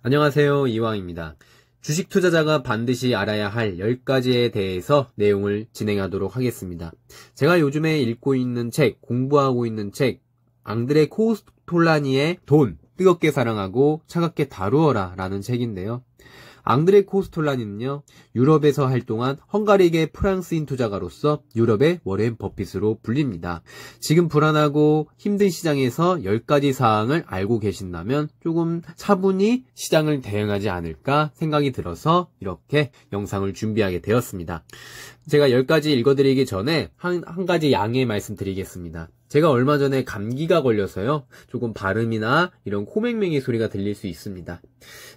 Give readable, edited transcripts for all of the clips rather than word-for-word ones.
안녕하세요. 이왕입니다. 주식 투자자가 반드시 알아야 할 10가지에 대해서 내용을 진행하도록 하겠습니다. 제가 요즘에 읽고 있는 책, 공부하고 있는 책, 앙드레 코스톨라니의 돈, 뜨겁게 사랑하고 차갑게 다루어라 라는 책인데요. 앙드레 코스톨라니는요, 유럽에서 활동한 헝가리계 프랑스인 투자가로서 유럽의 워렌 버핏으로 불립니다. 지금 불안하고 힘든 시장에서 10가지 사항을 알고 계신다면 조금 차분히 시장을 대응하지 않을까 생각이 들어서 이렇게 영상을 준비하게 되었습니다. 제가 10가지 읽어드리기 전에 한 가지 양해 말씀드리겠습니다. 제가 얼마 전에 감기가 걸려서요, 조금 발음이나 이런 코맹맹이 소리가 들릴 수 있습니다.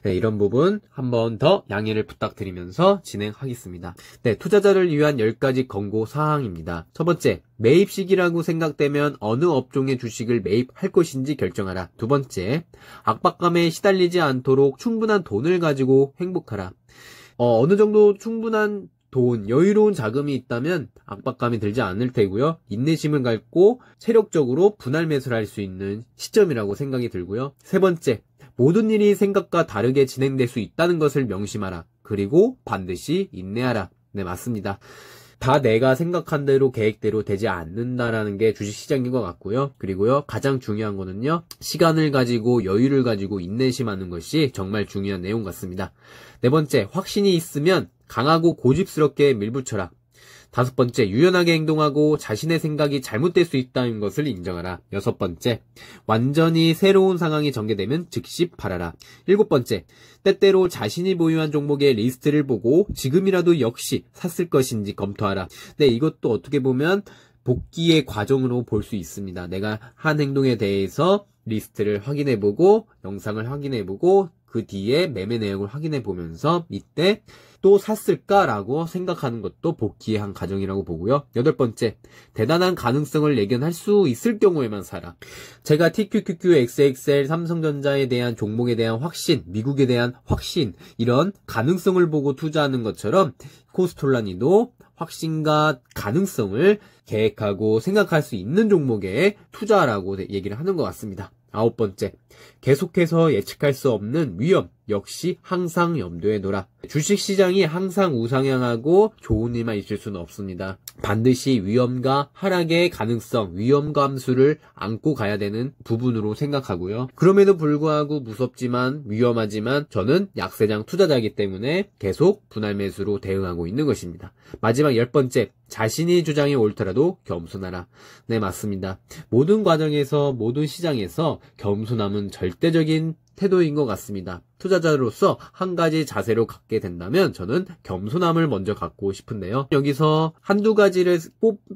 네, 이런 부분 한번 더 양해를 부탁드리면서 진행하겠습니다. 네, 투자자를 위한 10가지 권고 사항입니다. 첫 번째, 매입 시기라고 생각되면 어느 업종의 주식을 매입할 것인지 결정하라. 두 번째, 압박감에 시달리지 않도록 충분한 돈을 가지고 행복하라. 어느 정도 충분한 돈, 여유로운 자금이 있다면 압박감이 들지 않을 테고요. 인내심을 갖고 체력적으로 분할 매수를 할 수 있는 시점이라고 생각이 들고요. 세 번째, 모든 일이 생각과 다르게 진행될 수 있다는 것을 명심하라. 그리고 반드시 인내하라. 네, 맞습니다. 다 내가 생각한 대로 계획대로 되지 않는다라는 게 주식시장인 것 같고요. 그리고요, 가장 중요한 거는요, 시간을 가지고 여유를 가지고 인내심하는 것이 정말 중요한 내용 같습니다. 네 번째, 확신이 있으면 강하고 고집스럽게 밀붙여라. 다섯 번째, 유연하게 행동하고 자신의 생각이 잘못될 수 있다는 것을 인정하라. 여섯 번째, 완전히 새로운 상황이 전개되면 즉시 팔아라. 일곱 번째, 때때로 자신이 보유한 종목의 리스트를 보고 지금이라도 역시 샀을 것인지 검토하라. 네, 이것도 어떻게 보면 복귀의 과정으로 볼 수 있습니다. 내가 한 행동에 대해서 리스트를 확인해보고 영상을 확인해보고 그 뒤에 매매 내용을 확인해보면서 이때 또 샀을까라고 생각하는 것도 복귀의 한 과정이라고 보고요. 여덟 번째, 대단한 가능성을 예견할 수 있을 경우에만 사라. 제가 TQQQ, XXL, 삼성전자에 대한 종목에 대한 확신, 미국에 대한 확신, 이런 가능성을 보고 투자하는 것처럼 코스톨라니도 확신과 가능성을 계획하고 생각할 수 있는 종목에 투자하라고 얘기를 하는 것 같습니다. 아홉 번째, 계속해서 예측할 수 없는 위험 역시 항상 염두에 놓으라. 주식시장이 항상 우상향하고 좋은 일만 있을 수는 없습니다. 반드시 위험과 하락의 가능성, 위험과 함수를 안고 가야 되는 부분으로 생각하고요. 그럼에도 불구하고 무섭지만 위험하지만 저는 약세장 투자자이기 때문에 계속 분할 매수로 대응하고 있는 것입니다. 마지막 열 번째, 자신이 주장이 옳더라도 겸손하라. 네, 맞습니다. 모든 과정에서, 모든 시장에서 겸손함은 절대적인 태도인 것 같습니다. 투자자로서 한 가지 자세로 갖게 된다면 저는 겸손함을 먼저 갖고 싶은데요. 여기서 한두 가지를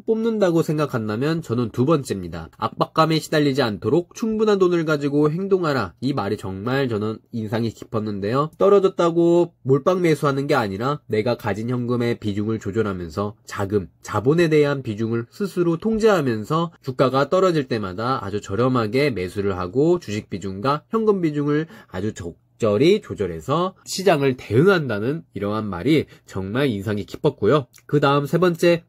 뽑는다고 생각한다면 저는 두 번째입니다. 압박감에 시달리지 않도록 충분한 돈을 가지고 행동하라. 이 말이 정말 저는 인상이 깊었는데요. 떨어졌다고 몰빵 매수하는 게 아니라 내가 가진 현금의 비중을 조절하면서 자본에 대한 비중을 스스로 통제하면서 주가가 떨어질 때마다 아주 저렴하게 매수를 하고 주식 비중과 현금 비중을 아주 적절히 조절해서 시장을 대응한다는 이러한 말이 정말 인상이 깊었고요. 그 다음 세 번째,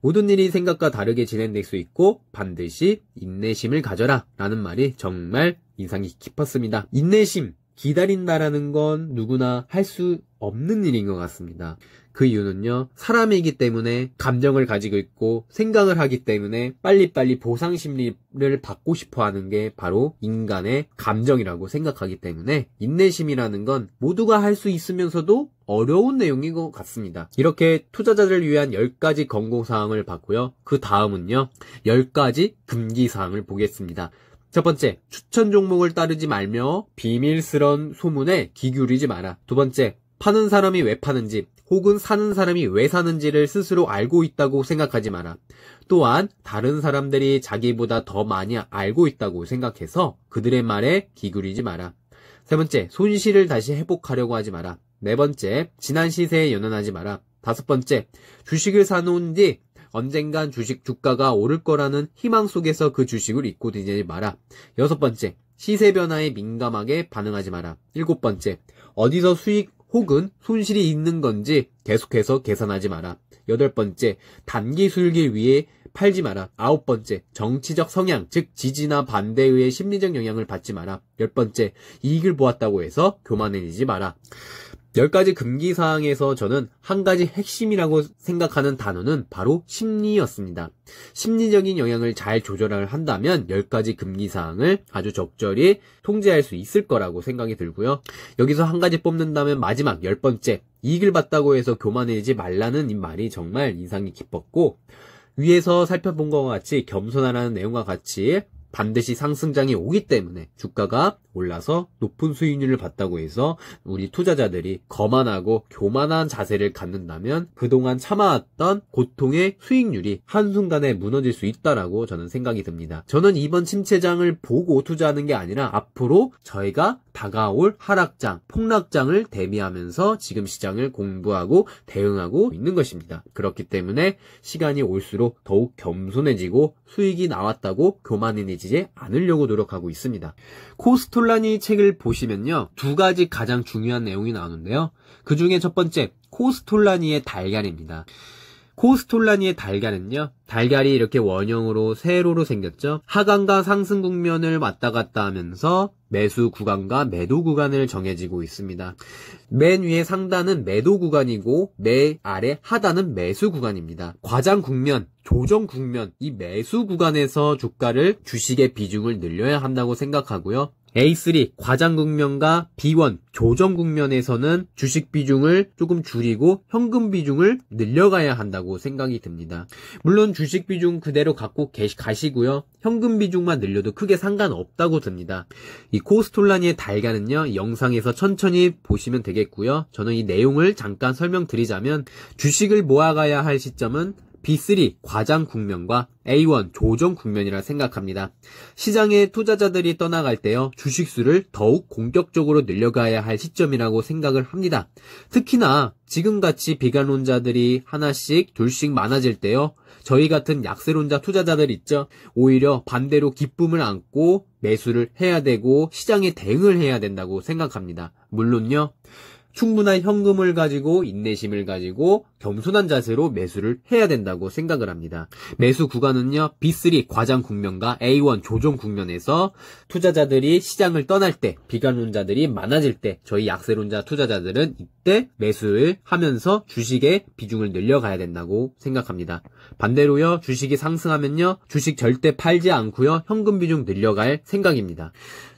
모든 일이 생각과 다르게 진행될 수 있고 반드시 인내심을 가져라 라는 말이 정말 인상이 깊었습니다. 인내심, 기다린다라는 건 누구나 할 수 없는 일인 것 같습니다. 그 이유는요, 사람이기 때문에 감정을 가지고 있고 생각을 하기 때문에 빨리빨리 보상심리를 받고 싶어 하는 게 바로 인간의 감정이라고 생각하기 때문에 인내심이라는 건 모두가 할 수 있으면서도 어려운 내용인 것 같습니다. 이렇게 투자자들을 위한 10가지 권고사항을 봤고요. 그 다음은요, 10가지 금기사항을 보겠습니다. 첫 번째, 추천 종목을 따르지 말며 비밀스런 소문에 귀 기울이지 마라. 두 번째, 파는 사람이 왜 파는지 혹은 사는 사람이 왜 사는지를 스스로 알고 있다고 생각하지 마라. 또한 다른 사람들이 자기보다 더 많이 알고 있다고 생각해서 그들의 말에 귀 기울이지 마라. 세 번째, 손실을 다시 회복하려고 하지 마라. 네 번째, 지난 시세에 연연하지 마라. 다섯 번째, 주식을 사놓은 뒤 언젠간 주가가 오를 거라는 희망 속에서 그 주식을 잊고 다니지 마라. 여섯 번째, 시세 변화에 민감하게 반응하지 마라. 일곱 번째, 어디서 수익 혹은 손실이 있는 건지 계속해서 계산하지 마라. 여덟 번째, 단기 수익을 위해 팔지 마라. 9번째, 정치적 성향, 즉 지지나 반대의 심리적 영향을 받지 마라. 10번째, 이익을 보았다고 해서 교만해지지 마라. 10가지 금기사항에서 저는 한 가지 핵심이라고 생각하는 단어는 바로 심리였습니다. 심리적인 영향을 잘 조절을 한다면 10가지 금기사항을 아주 적절히 통제할 수 있을 거라고 생각이 들고요. 여기서 한 가지 뽑는다면 마지막 10번째, 이익을 봤다고 해서 교만해지지 말라는 이 말이 정말 인상이 깊었고, 위에서 살펴본 것과 같이 겸손하라는 내용과 같이 반드시 상승장이 오기 때문에 주가가 올라서 높은 수익률을 봤다고 해서 우리 투자자들이 거만하고 교만한 자세를 갖는다면 그동안 참아왔던 고통의 수익률이 한순간에 무너질 수 있다라고 저는 생각이 듭니다. 저는 이번 침체장을 보고 투자하는 게 아니라 앞으로 저희가 다가올 하락장, 폭락장을 대비하면서 지금 시장을 공부하고 대응하고 있는 것입니다. 그렇기 때문에 시간이 올수록 더욱 겸손해지고 수익이 나왔다고 교만해지지 않으려고 노력하고 있습니다. 코스톨라니 책을 보시면요, 2가지 가장 중요한 내용이 나오는데요. 그 중에 첫 번째, 코스톨라니의 달걀입니다. 코스톨라니의 달걀은요, 달걀이 이렇게 원형으로 세로로 생겼죠. 하강과 상승 국면을 왔다 갔다 하면서 매수 구간과 매도 구간을 정해지고 있습니다. 맨 위에 상단은 매도 구간이고 맨 아래 하단은 매수 구간입니다. 과장 국면, 조정 국면, 이 매수 구간에서 주식의 비중을 늘려야 한다고 생각하고요. A3 과장 국면과 B1 조정 국면에서는 주식 비중을 조금 줄이고 현금 비중을 늘려가야 한다고 생각이 듭니다. 물론 주식 비중 그대로 갖고 가시고요. 현금 비중만 늘려도 크게 상관없다고 듭니다. 이 코스톨라니의 달걀은요, 영상에서 천천히 보시면 되겠고요. 저는 이 내용을 잠깐 설명드리자면, 주식을 모아가야 할 시점은 B3 과장 국면과 A1 조정 국면이라 생각합니다. 시장에 투자자들이 떠나갈 때요, 주식수를 더욱 공격적으로 늘려가야 할 시점이라고 생각을 합니다. 특히나 지금같이 비관론자들이 하나씩 둘씩 많아질 때요, 저희 같은 약세론자 투자자들 있죠, 오히려 반대로 기쁨을 안고 매수를 해야 되고 시장에 대응을 해야 된다고 생각합니다. 물론요, 충분한 현금을 가지고 인내심을 가지고 겸손한 자세로 매수를 해야 된다고 생각을 합니다. 매수 구간은요, B3 과장 국면과 A1 조정 국면에서 투자자들이 시장을 떠날 때, 비관론자들이 많아질 때, 저희 약세론자 투자자들은 이때 매수를 하면서 주식의 비중을 늘려가야 된다고 생각합니다. 반대로요, 주식이 상승하면요, 주식 절대 팔지 않고요, 현금 비중 늘려갈 생각입니다.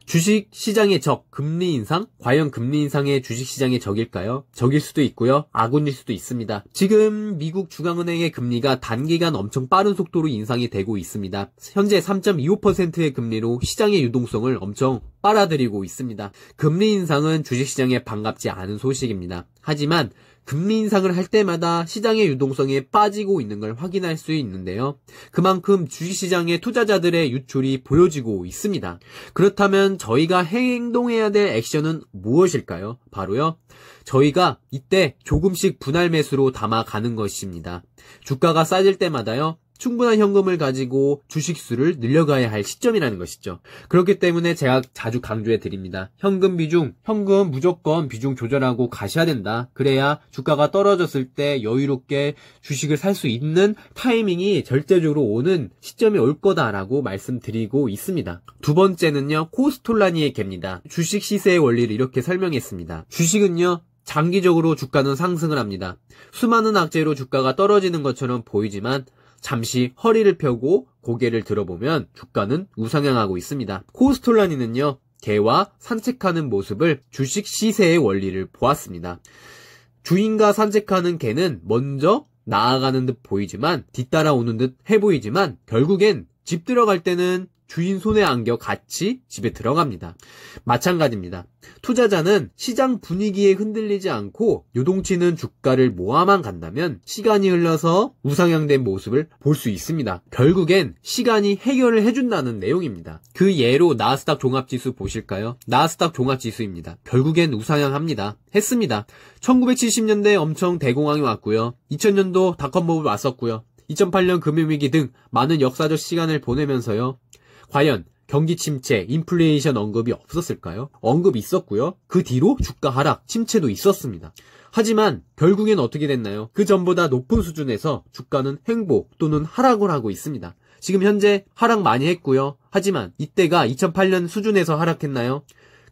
주식 시장의 적, 금리 인상? 과연 금리 인상의 주식 시장의 적일까요? 적일 수도 있고요, 아군일 수도 있습니다. 지금 미국 중앙은행의 금리가 단기간 엄청 빠른 속도로 인상이 되고 있습니다. 현재 3.25%의 금리로 시장의 유동성을 엄청 빨아들이고 있습니다. 금리 인상은 주식시장에 반갑지 않은 소식입니다. 하지만 금리 인상을 할 때마다 시장의 유동성이 빠지고 있는 걸 확인할 수 있는데요. 그만큼 주식시장의 투자자들의 유출이 보여지고 있습니다. 그렇다면 저희가 행동해야 될 액션은 무엇일까요? 바로요, 저희가 이때 조금씩 분할 매수로 담아가는 것입니다. 주가가 싸질 때마다요, 충분한 현금을 가지고 주식수를 늘려가야 할 시점이라는 것이죠. 그렇기 때문에 제가 자주 강조해 드립니다. 현금 무조건 비중 조절하고 가셔야 된다. 그래야 주가가 떨어졌을 때 여유롭게 주식을 살 수 있는 타이밍이 절대적으로 오는 시점이 올 거다라고 말씀드리고 있습니다. 두 번째는요, 코스톨라니의 개입니다. 주식 시세의 원리를 이렇게 설명했습니다. 주식은요, 장기적으로 주가는 상승을 합니다. 수많은 악재로 주가가 떨어지는 것처럼 보이지만 잠시 허리를 펴고 고개를 들어보면 주가는 우상향하고 있습니다. 코스톨라니는요, 개와 산책하는 모습을 주식 시세의 원리를 보았습니다. 주인과 산책하는 개는 먼저 나아가는 듯 보이지만, 뒤따라오는 듯 해보이지만 결국엔 집 들어갈 때는 주인 손에 안겨 같이 집에 들어갑니다. 마찬가지입니다. 투자자는 시장 분위기에 흔들리지 않고 요동치는 주가를 모아만 간다면 시간이 흘러서 우상향된 모습을 볼 수 있습니다. 결국엔 시간이 해결을 해준다는 내용입니다. 그 예로 나스닥 종합지수 보실까요? 나스닥 종합지수입니다. 결국엔 우상향합니다. 했습니다. 1970년대에 엄청 대공황이 왔고요. 2000년도 닷컴버블 왔었고요. 2008년 금융위기 등 많은 역사적 시간을 보내면서요, 과연 경기 침체, 인플레이션 언급이 없었을까요? 언급이 있었고요. 그 뒤로 주가 하락, 침체도 있었습니다. 하지만 결국엔 어떻게 됐나요? 그 전보다 높은 수준에서 주가는 횡보 또는 하락을 하고 있습니다. 지금 현재 하락 많이 했고요. 하지만 이때가 2008년 수준에서 하락했나요?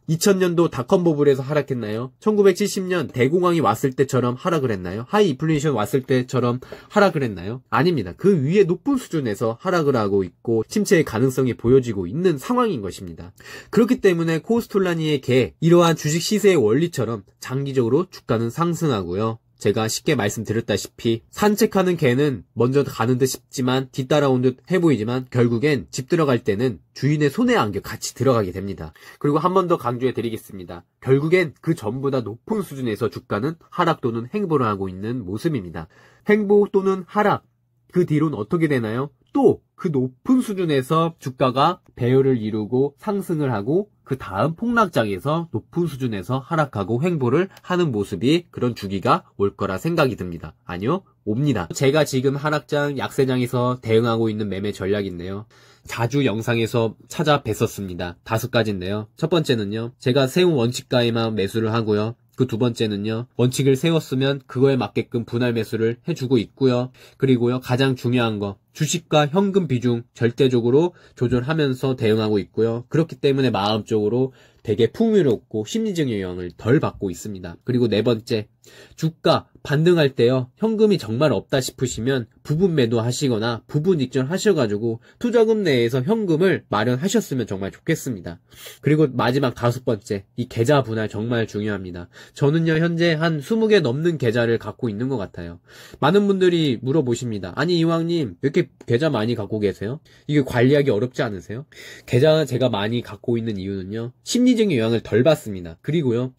2000년도 닷컴 버블에서 하락했나요? 1970년 대공황이 왔을 때처럼 하락을 했나요? 하이 인플레이션 왔을 때처럼 하락을 했나요? 아닙니다. 그 위에 높은 수준에서 하락을 하고 있고 침체의 가능성이 보여지고 있는 상황인 것입니다. 그렇기 때문에 코스톨라니의 개, 이러한 주식 시세의 원리처럼 장기적으로 주가는 상승하고요. 제가 쉽게 말씀드렸다시피 산책하는 개는 먼저 가는 듯 싶지만 뒤따라온 듯 해보이지만 결국엔 집 들어갈 때는 주인의 손에 안겨 같이 들어가게 됩니다. 그리고 한 번 더 강조해 드리겠습니다. 결국엔 그 전보다 높은 수준에서 주가는 하락 또는 횡보를 하고 있는 모습입니다. 횡보 또는 하락, 그 뒤로는 어떻게 되나요? 또 그 높은 수준에서 주가가 배열을 이루고 상승을 하고 그 다음 폭락장에서 높은 수준에서 하락하고 횡보를 하는 모습이 그런 주기가 올 거라 생각이 듭니다. 아니요, 옵니다. 제가 지금 하락장, 약세장에서 대응하고 있는 매매 전략인데요. 자주 영상에서 찾아뵀었습니다. 5가지인데요. 첫 번째는요, 제가 세운 원칙가에만 매수를 하고요. 그 두 번째는요, 원칙을 세웠으면 그거에 맞게끔 분할 매수를 해주고 있고요. 그리고요, 가장 중요한 거, 주식과 현금 비중 절대적으로 조절하면서 대응하고 있고요. 그렇기 때문에 마음적으로 되게 풍요롭고 심리적인 영향을 덜 받고 있습니다. 그리고 네 번째, 주가 반등할 때요, 현금이 정말 없다 싶으시면 부분 매도하시거나 부분 익절하셔가지고 투자금 내에서 현금을 마련하셨으면 정말 좋겠습니다. 그리고 마지막 5번째, 이 계좌 분할 정말 중요합니다. 저는요, 현재 한 20개 넘는 계좌를 갖고 있는 것 같아요. 많은 분들이 물어보십니다. 아니, 이왕님 왜 이렇게 계좌 많이 갖고 계세요? 이게 관리하기 어렵지 않으세요? 계좌 제가 많이 갖고 있는 이유는요, 심리적인 영향을 덜 받습니다. 그리고요,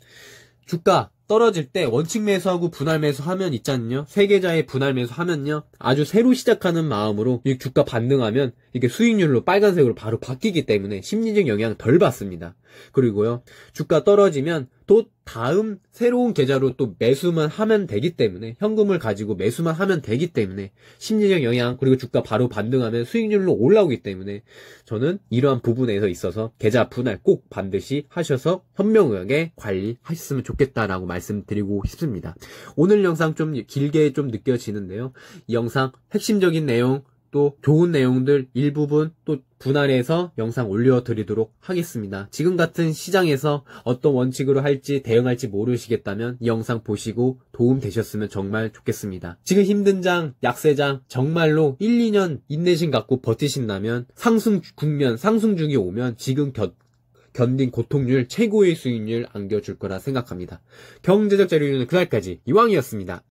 주가 떨어질 때 원칙 매수하고 분할 매수하면 있잖아요. 세 계좌에 분할 매수하면요, 아주 새로 시작하는 마음으로 이 주가 반등하면 이게 수익률로 빨간색으로 바로 바뀌기 때문에 심리적 영향 덜 받습니다. 그리고요, 주가 떨어지면 또 다음 새로운 계좌로 또 매수만 하면 되기 때문에, 현금을 가지고 매수만 하면 되기 때문에 심리적 영향, 그리고 주가 바로 반등하면 수익률로 올라오기 때문에 저는 이러한 부분에서 있어서 계좌 분할 꼭 반드시 하셔서 현명하게 관리하셨으면 좋겠다라고 말씀드리고 싶습니다. 오늘 영상 좀 길게 좀 느껴지는데요. 이 영상 핵심적인 내용, 또 좋은 내용들 일부분 또 분할해서 영상 올려드리도록 하겠습니다. 지금 같은 시장에서 어떤 원칙으로 할지 대응할지 모르시겠다면 이 영상 보시고 도움 되셨으면 정말 좋겠습니다. 지금 힘든 장, 약세장 정말로 1, 2년 인내심 갖고 버티신다면 상승 국면, 상승중이 오면 지금 견딘 고통률 최고의 수익률 안겨줄 거라 생각합니다. 경제적 자료는 그날까지 이왕이었습니다.